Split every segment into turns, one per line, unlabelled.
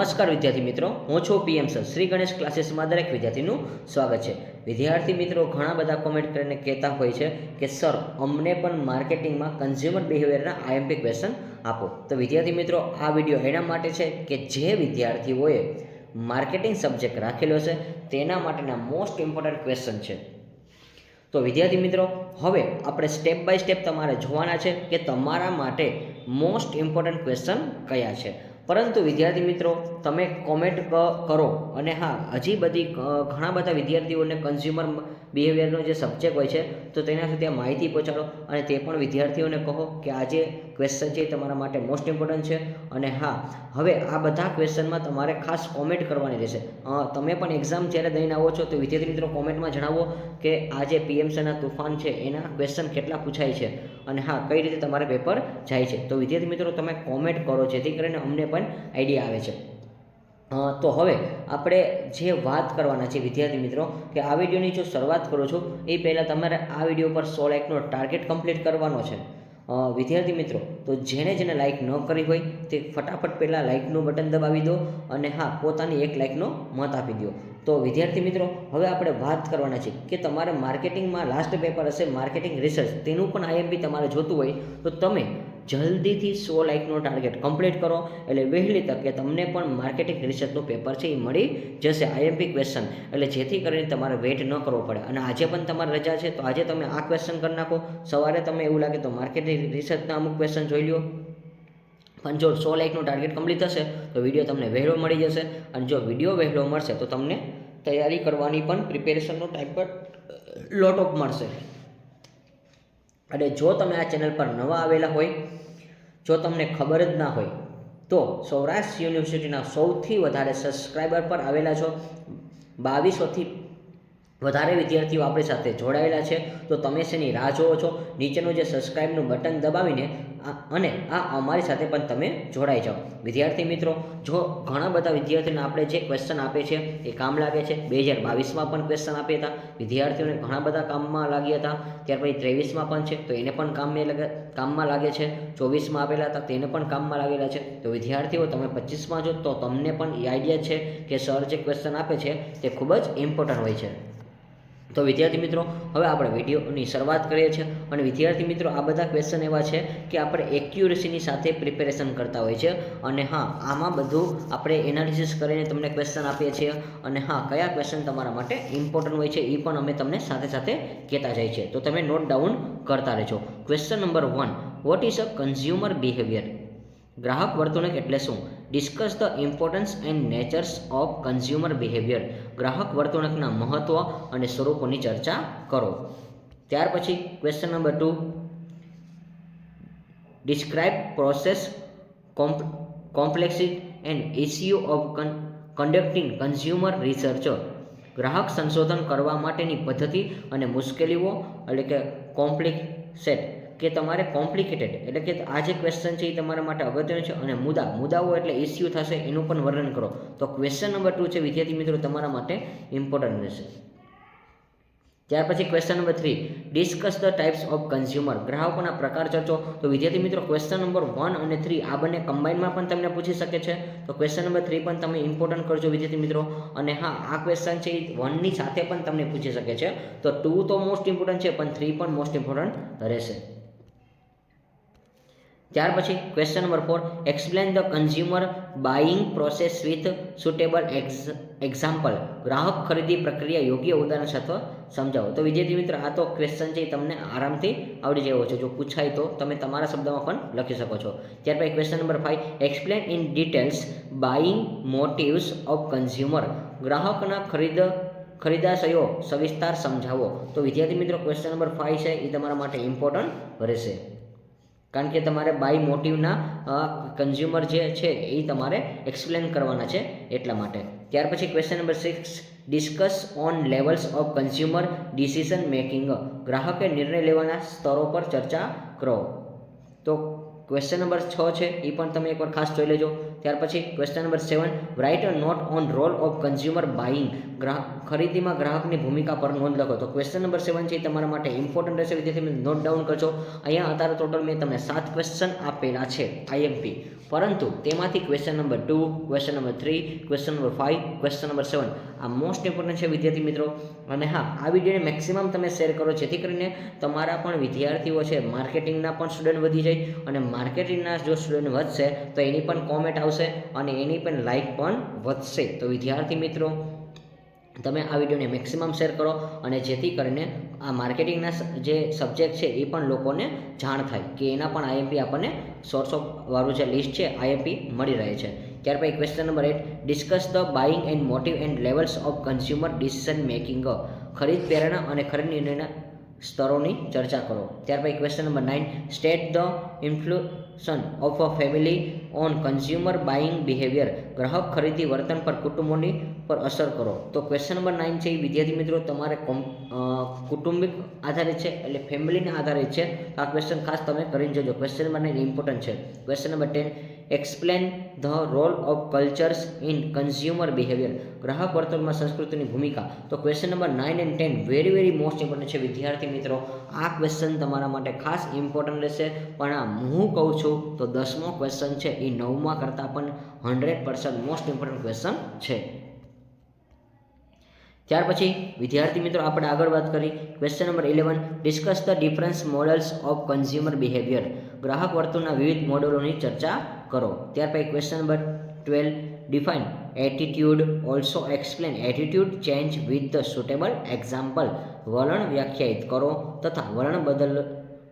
નમસ્કાર વિદ્યાર્થી મિત્રો, હું છું પીએમ સર. શ્રી ગણેશ ક્લાસીસમાં દરેક વિદ્યાર્થીનું સ્વાગત છે. વિદ્યાર્થી મિત્રો ઘણા બધા કોમેન્ટ કરીને કહેતા હોય છે કે સર અમને પણ માર્કેટિંગમાં કન્ઝ્યુમર બિહેવિયરના આઈએમપી ક્વેશ્ચન આપો. તો વિદ્યાર્થી મિત્રો આ વિડીયો એના માટે છે કે જે વિદ્યાર્થીઓએ માર્કેટિંગ સબ્જેક્ટ રાખેલો છે તેના માટેના મોસ્ટ ઇમ્પોર્ટન્ટ ક્વેશ્ચન છે. તો વિદ્યાર્થી મિત્રો હવે આપણે સ્ટેપ બાય સ્ટેપ તમારે જોવાના છે કે તમારા માટે મોસ્ટ ઇમ્પોર્ટન્ટ ક્વેશ્ચન કયા છે. પરંતુ વિદ્યાર્થી મિત્રો તમે કોમેન્ટ કરો અને હા હજી બધી ઘણા બધા વિદ્યાર્થીઓને કન્ઝ્યુમર બિહેવિયરનો જે સબ્જેક્ટ હોય છે તો તેના સુધી આ માહિતી પહોંચાડો અને તે પણ વિદ્યાર્થીઓને કહો કે આ જે ક્વેશ્ચન છે એ તમારા માટે મોસ્ટ ઇમ્પોર્ટન્ટ છે. અને હા હવે આ બધા ક્વેશ્ચનમાં તમારે ખાસ કોમેન્ટ કરવાની રહેશે. તમે પણ એક્ઝામ જ્યારે દઈને આવો છો તો વિદ્યાર્થી મિત્રો કોમેન્ટમાં જણાવો કે આ જે પીએમસીના તુફાન છે એના ક્વેશ્ચન કેટલા પૂછાય છે અને હા કઈ રીતે તમારે પેપર જાય છે. તો વિદ્યાર્થી મિત્રો તમે કોમેન્ટ કરો જેથી કરીને અમને પણ આઈડિયા આવે છે. તો હવે આપણે જે વાત કરવાના છે વિદ્યાર્થી મિત્રો કે આ વિડીયોની જો શરૂઆત કરું છું એ પહેલાં તમારે આ વિડીયો પર 100 લાઇકનો ટાર્ગેટ કમ્પ્લીટ કરવાનો છે. વિદ્યાર્થી મિત્રો તો જેને લાઇક ન કરી હોય તે ફટાફટ પહેલાં લાઇકનું બટન દબાવી દો અને હા પોતાની એક લાઇકનો મત આપી દો. તો વિદ્યાર્થી મિત્રો હવે આપણે વાત કરવાના છે કે તમારે માર્કેટિંગમાં લાસ્ટ પેપર હશે માર્કેટિંગ રિસર્ચ, તેનું પણ આઈએમપી તમારે જોતું હોય તો તમે જલ્દીથી 100 લાઇકનો ટાર્ગેટ કમ્પ્લીટ કરો એટલે વહેલી તકે તમને પણ માર્કેટિંગ રિસર્ચનું પેપર છે એ મળી જશે આઈએમપી ક્વેશ્ચન. એટલે જેથી કરીને તમારે વેઇટ ન કરવો પડે. અને આજે પણ તમારી રજા છે તો આજે તમે આ ક્વેશ્ચન કરી નાખો. સવારે તમે એવું લાગે તો માર્કેટિંગ રિસર્ચના અમુક ક્વેશ્ચન જોઈ લો. પણ જો 100 લાઇકનું ટાર્ગેટ કમ્પ્લીટ થશે તો વિડીયો તમને વહેલો મળી જશે. અને જો વિડીયો વહેલો મળશે તો તમને તૈયારી કરવાની પણ પ્રિપેરેશનનો ટાઈમ પર લોટ ઓફ મળશે. અને જો તમે આ ચેનલ પર નવા આવેલા હોય, જો તમને ખબર જ ના હોય તો સૌરાષ્ટ્ર યુનિવર્સિટીના સૌથી વધારે સબસ્ક્રાઈબર પર આવેલા છો. 2200થી વધારે વિદ્યાર્થીઓ આપણી સાથે જોડાયેલા છે. તો તમે શેની રાહ જોવો છો? નીચેનું જે સબસ્ક્રાઈબનું બટન દબાવીને અને આ અમારી સાથે પણ તમે જોડાઈ જાઓ. વિદ્યાર્થી મિત્રો જો ઘણા બધા વિદ્યાર્થીઓને આપણે જે ક્વેશ્ચન આપે છે એ કામ લાગે છે. 2022માં પણ ક્વેશ્ચન આપ્યા હતા, વિદ્યાર્થીઓને ઘણા બધા કામમાં લાગ્યા હતા. ત્યાર પછી 23માં પણ છે તો એને પણ કામમાં લાગે છે. 24માં આપેલા હતા તેને પણ કામમાં લાગેલા છે. તો વિદ્યાર્થીઓ તમે 25માં જો તો તમને પણ એ આઈડિયા છે કે સર જે ક્વેશ્ચન આપે છે તે ખૂબ જ ઇમ્પોર્ટન્ટ હોય છે. તો વિદ્યાર્થી મિત્રો હવે આપણે વિડીયોની શરૂઆત કરીએ છીએ. અને વિદ્યાર્થી મિત્રો આ બધા ક્વેશ્ચન એવા છે કે આપણે એક્યુરેસીની સાથે પ્રિપેરેશન કરતા હોય છે. અને હા આમાં બધું આપણે એનાલિસિસ કરીને તમને ક્વેશ્ચન આપીએ છીએ. અને હા કયા ક્વેશ્ચન તમારા માટે ઇમ્પોર્ટન્ટ હોય છે એ પણ અમે તમને સાથે સાથે કહેતા જાય છે. તો તમે નોટ ડાઉન કરતા રહેજો. Question number 1, what is a consumer behaviour? ગ્રાહક વર્તણૂક એટલે શું? Discuss the importance and nature's of consumer behaviour. ગ્રાહક વર્તણૂકના મહત્વ અને સ્વરૂપોની ચર્ચા કરો. ત્યાર પછી question number 2, describe process complexity and issue of conducting consumer research. ગ્રાહક સંશોધન કરવા માટેની પદ્ધતિ અને મુશ્કેલીઓ એટલે કે કોમ્પ્લિકેટ કે તમારે કોમ્પ્લિકેટેડ એટલે કે આ જે ક્વેશ્ચન છે એ તમારા માટે અગત્યનું છે. અને મુદ્દાઓ એટલે ઇસ્યુ થશે એનું પણ વર્ણન કરો. તો ક્વેશ્ચન નંબર 2 છે વિદ્યાર્થી મિત્રો તમારા માટે ઇમ્પોર્ટન્ટ રહેશે. ત્યાર પછી question number 3, discuss the types of consumer. ગ્રાહકોના પ્રકાર ચર્ચો. તો વિદ્યાર્થી મિત્રો ક્વેશ્ચન નંબર 1 અને 3 આ બંને કમ્બાઇનમાં પણ તમને પૂછી શકે છે. તો ક્વેશ્ચન નંબર 3 પણ તમે ઇમ્પોર્ટન્ટ કરજો વિદ્યાર્થી મિત્રો. અને હા આ ક્વેશ્ચન છે એ 1ની સાથે પણ તમને પૂછી શકે છે. તો 2 તો મોસ્ટ ઇમ્પોર્ટન્ટ છે પણ 3 પણ મોસ્ટ ઇમ્પોર્ટન્ટ રહેશે. ત્યાર પછી question number 4, explain the consumer buying process with suitable example. ગ્રાહક ખરીદી પ્રક્રિયા યોગ્ય ઉદાહરણ સાથે સમજાવો. તો વિદ્યાર્થી મિત્ર આ તો ક્વેશ્ચન છે તમને આરામથી આવડી જવો છે. જો પૂછાય તો તમે તમારા શબ્દમાં પણ લખી શકો છો. ત્યાર પછી question number 5, explain in details buying motives of consumer. ગ્રાહકના ખરીદાશયો સવિસ્તાર સમજાવો. તો વિદ્યાર્થી મિત્રો ક્વેશ્ચન નંબર 5 છે એ તમારા માટે ઇમ્પોર્ટન્ટ રહેશે. કારણ કે તમારે બાય મોટિવના કન્ઝ્યુમર જે છે એ તમારે એક્સપ્લેન કરવાના છે એટલા માટે. ત્યાર પછી question number 6, discuss on levels of consumer decision making. ગ્રાહકે નિર્ણય લેવાના સ્તરો પર ચર્ચા કરો. તો ક્વેશ્ચન નંબર 6 છે એ પણ તમે એકવાર ખાસ જોઈ લેજો. ત્યાર પછી question number 7, write a note on role of consumer buying. ખરીદીમાં ગ્રાહકની ભૂમિકા પર નોંધ લખો. તો ક્વેશ્ચન નંબર 7 છે એ તમારા માટે ઇમ્પોર્ટન્ટ રહેશે વિદ્યાર્થી મિત્રો, નોટ ડાઉન કરજો. અહીંયા અત્યારે ટોટલ મેં તમને 7 ક્વેશ્ચન આપેલા છે IMP, પરંતુ તેમાંથી question number 2, question number 3, question number 5, question number 7 આ મોસ્ટ ઇમ્પોર્ટન્ટ છે વિદ્યાર્થી મિત્રો. અને હા, આ વિડીયોને મેક્સિમમ તમે શેર કરો જેથી કરીને તમારા પણ વિદ્યાર્થીઓ છે માર્કેટિંગના પણ સ્ટુડન્ટ વધી જાય, અને માર્કેટિંગના જો સ્ટુડન્ટ વધશે તો એની પણ કોમેન્ટ આવશે અને એની પણ લાઇક પણ વધશે. તો વિદ્યાર્થી મિત્રો તમે આ વિડીયોને મેક્સિમમ શેર કરો, અને જેથી કરીને આ માર્કેટિંગના જે સબ્જેક્ટ છે એ પણ લોકોને જાણ થાય કે એના પણ IMP આપણને સોર્સ ઓફ વાળું જે લિસ્ટ છે IMP મળી રહે છે. ત્યાર પછી question number 8, discuss the buying and motive and levels of consumer decision making. ખરીદ પ્રેરણા અને ખરીદ નિર્ણયના સ્તરોની ચર્ચા કરો. ત્યાર પછી question number 9, state the influence of a family on consumer buying behaviour. ગ્રાહક ખરીદી વર્તન પર કુટુંબોની પર અસર કરો. તો ક્વેશ્ચન નંબર 9 છે એ વિદ્યાર્થી મિત્રો તમારે કુટુંબિક આધારિત છે, એટલે ફેમિલીને આધારિત છે. આ ક્વેશ્ચન ખાસ તમે કરીને જોજો. ક્વેશ્ચન નંબર 9 ઇમ્પોર્ટન્ટ છે. Question number 10, explain the role of cultures in consumer behaviour. ગ્રાહક વર્તનમાં સંસ્કૃતિની ભૂમિકા. તો ક્વેશ્ચન નંબર 9 અને 10 વેરી મોસ્ટ ઇમ્પોર્ટન્ટ છે વિદ્યાર્થી મિત્રો. આ ક્વેશ્ચન તમારા માટે ખાસ ઇમ્પોર્ટન્ટ રહેશે, પણ આ હું કહું છું તો 10મો ક્વેશ્ચન છે એ 9મા કરતાં પણ 100% મોસ્ટ ઇમ્પોર્ટન્ટ ક્વેશ્ચન છે. ત્યાર પછી વિદ્યાર્થી મિત્રો આપણે આગળ વાત કરી. Question number 11, discuss the difference models of consumer behaviour. ગ્રાહક વર્તનના વિવિધ મોડેલોની ચર્ચા કરો. ત્યાર પછી question number 12, define attitude. Also explain attitude change with the suitable example. વલણ વ્યાખ્યાયિત કરો તથા વલણ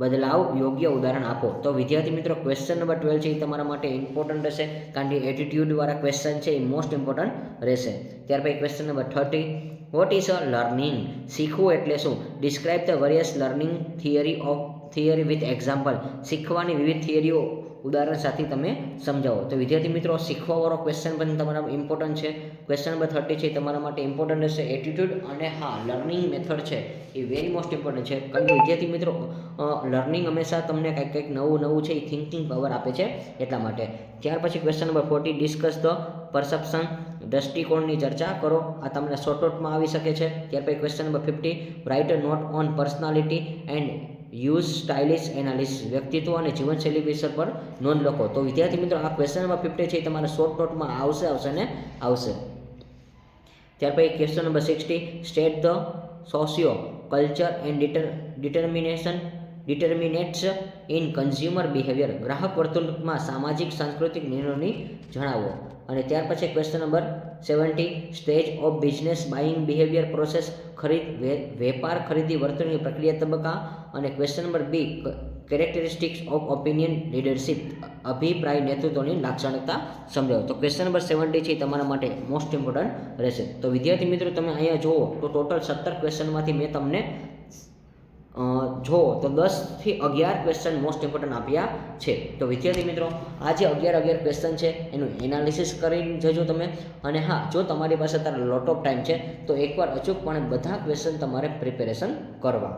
બદલાવ યોગ્ય ઉદાહરણ આપો. તો વિદ્યાર્થી મિત્રો ક્વેશ્ચન નંબર 12 છે એ તમારા માટે ઇમ્પોર્ટન્ટ રહેશે, કારણ કે એટીટ્યુડવાળા ક્વેશ્ચન છે એ મોસ્ટ ઇમ્પોર્ટન્ટ રહેશે. ત્યાર પછી question number 30, what is a learning. શીખવું એટલે શું. Describe the various learning theory with example. શીખવાની વિવિધ થિયરીઓ ઉદાહરણ સાથે તમે સમજાવો. તો વિદ્યાર્થી મિત્રો શીખવાવાળો ક્વેશ્ચન પણ તમારા ઇમ્પોર્ટન્ટ છે. ક્વેશ્ચન નંબર 30 છે એ તમારા માટે ઇમ્પોર્ટન્ટ રહેશે, એટીટ્યુડ અને હા લર્નિંગ મેથડ છે એ વેરી મોસ્ટ ઇમ્પોર્ટન્ટ છે, કારણ કે વિદ્યાર્થી મિત્રો લર્નિંગ હંમેશા તમને કંઈક નવું છે એ થિંકિંગ પાવર આપે છે એટલા માટે. ત્યાર પછી question number 40, discuss the perception. દ્રષ્ટિકોણની ચર્ચા કરો. આ તમને શોર્ટ નોટમાં આવી શકે છે. ત્યાર પછી question number 50, write a note on personality and use stylish analysis. વ્યક્તિત્વ અને જીવનશૈલી વિષય પર નોંધ લખો. તો વિદ્યાર્થી મિત્રો આ ક્વેશ્ચન નંબર 50 છે એ તમારા શોર્ટ નોટમાં આવશે. ત્યાર પછી question number 60, state the socio culture and determinants in consumer behaviour. ગ્રાહક વર્તણૂકમાં સામાજિક સાંસ્કૃતિક નિર્ણયોની જણાવો. અને ત્યાર પછી question number 70, stage of business buying behaviour process. વેપાર ખરીદી વર્તનની પ્રક્રિયા તબક્કા. અને question number 2, characteristics of opinion leadership. અભિપ્રાય નેતૃત્વની લાક્ષણિકતા સમજાવો. તો ક્વેશ્ચન નંબર 70 છે તમારા માટે મોસ્ટ ઇમ્પોર્ટન્ટ રહેશે. તો વિદ્યાર્થી મિત્રો તમે અહીંયા જુઓ તો ટોટલ 17 ક્વેશ્ચનમાંથી મેં તમને જો તો 10 થી 11 ક્વેશ્ચન મોસ્ટ ઇમ્પોર્ટન્ટ આપ્યા છે. તો વિદ્યાર્થી મિત્રો આ જે 11 ક્વેશ્ચન છે એનું એનાલિસિસ કરીને જજો તમે. અને હા, જો તમારી પાસે અત્યારે લોટ ઓફ ટાઈમ છે તો એકવાર અચૂકપણે બધા ક્વેશ્ચન તમારે પ્રિપેરેશન કરવા,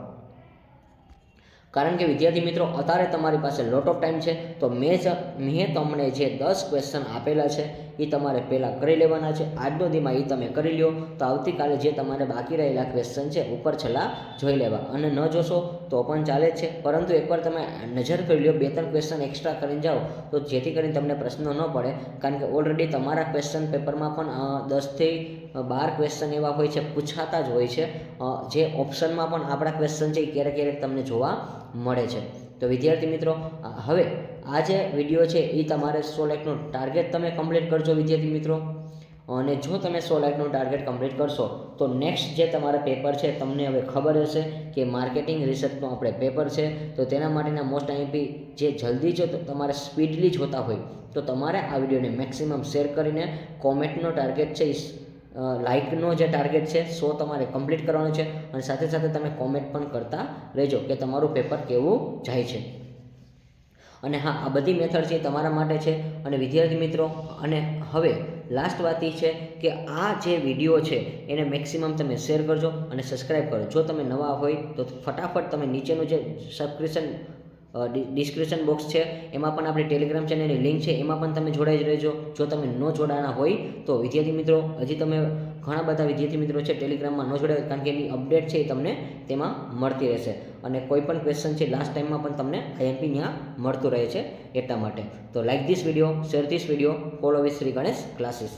કારણ કે વિદ્યાર્થી મિત્રો અત્યારે તમારી પાસે લોટ ઓફ ટાઈમ છે. તો મેં તમને જે 10 ક્વેશ્ચન આપેલા છે એ તમારે પહેલાં કરી લેવાના છે. આજનો દીમાં એ તમે કરી લ્યો તો આવતીકાલે જે તમારે બાકી રહેલા ક્વેશ્ચન છે ઉપર છેલ્લા જોઈ લેવા, અને ન જોશો તો પણ ચાલે જ છે, પરંતુ એકવાર તમે નજર કરી લ્યો, 2-3 ક્વેશ્ચન એક્સ્ટ્રા કરીને જાઓ તો જેથી કરીને તમને પ્રશ્ન ન પડે, કારણ કે ઓલરેડી તમારા ક્વેશ્ચન પેપરમાં પણ 10 થી 12 ક્વેશ્ચન એવા હોય છે, પૂછાતા જ હોય છે, જે ઓપ્શનમાં પણ આપણા ક્વેશ્ચન છે એ ક્યારેક તમને જોવા મળે છે. તો વિદ્યાર્થી મિત્રો હવે આ જે વિડીયો છે એ તમારે 100 લાઇકનું ટાર્ગેટ તમે કમ્પ્લીટ કરજો વિદ્યાર્થી મિત્રો. અને જો તમે 100 લાઇકનું ટાર્ગેટ કમ્પ્લીટ કરશો તો નેક્સ્ટ જે તમારા પેપર છે તમને હવે ખબર હશે કે માર્કેટિંગ રિસર્ચનું આપણે પેપર છે, તો તેના માટેના મોસ્ટ IMP જે જલ્દી જો તમારે સ્પીડલી જોતા હોય તો તમારે આ વિડીયોને મેક્સિમમ શેર કરીને કોમેન્ટનો ટાર્ગેટ છે, લાઇકનો જે ટાર્ગેટ છે 100 તમારે કમ્પ્લીટ કરવાનો છે, અને સાથે સાથે તમે કોમેન્ટ પણ કરતા રહેજો કે તમારું પેપર કેવું જાય છે. અને હા, આ બધી મેથડ છે તમારા માટે છે. અને વિદ્યાર્થી મિત્રો અને હવે લાસ્ટ વાત એ છે કે આ જે વિડીયો છે એને મેક્સિમમ તમે શેર કરજો અને સબસ્ક્રાઈબ કરો. જો તમે નવા હોય તો ફટાફટ તમે નીચેનું જે સબસ્ક્રિપ્શન ડિસ્ક્રિપ્શન બોક્સ છે એમાં પણ આપણી ટેલિગ્રામ ચેનલની લિંક છે, એમાં પણ તમે જોડાઈ જ રહેજો. જો તમે ન જોડાના હોય તો વિદ્યાર્થી મિત્રો, હજી તમે ઘણા બધા વિદ્યાર્થી મિત્રો છે ટેલિગ્રામમાં ન જોડાય, કારણ કે એની અપડેટ છે એ તમને તેમાં મળતી રહેશે. અને કોઈ પણ ક્વેશ્ચન છે લાસ્ટ ટાઈમમાં પણ તમને આઈએમપી ત્યાં મળતું રહે છે એટલા માટે. તો like this video, share this video, follow with Shri Ganesh classes.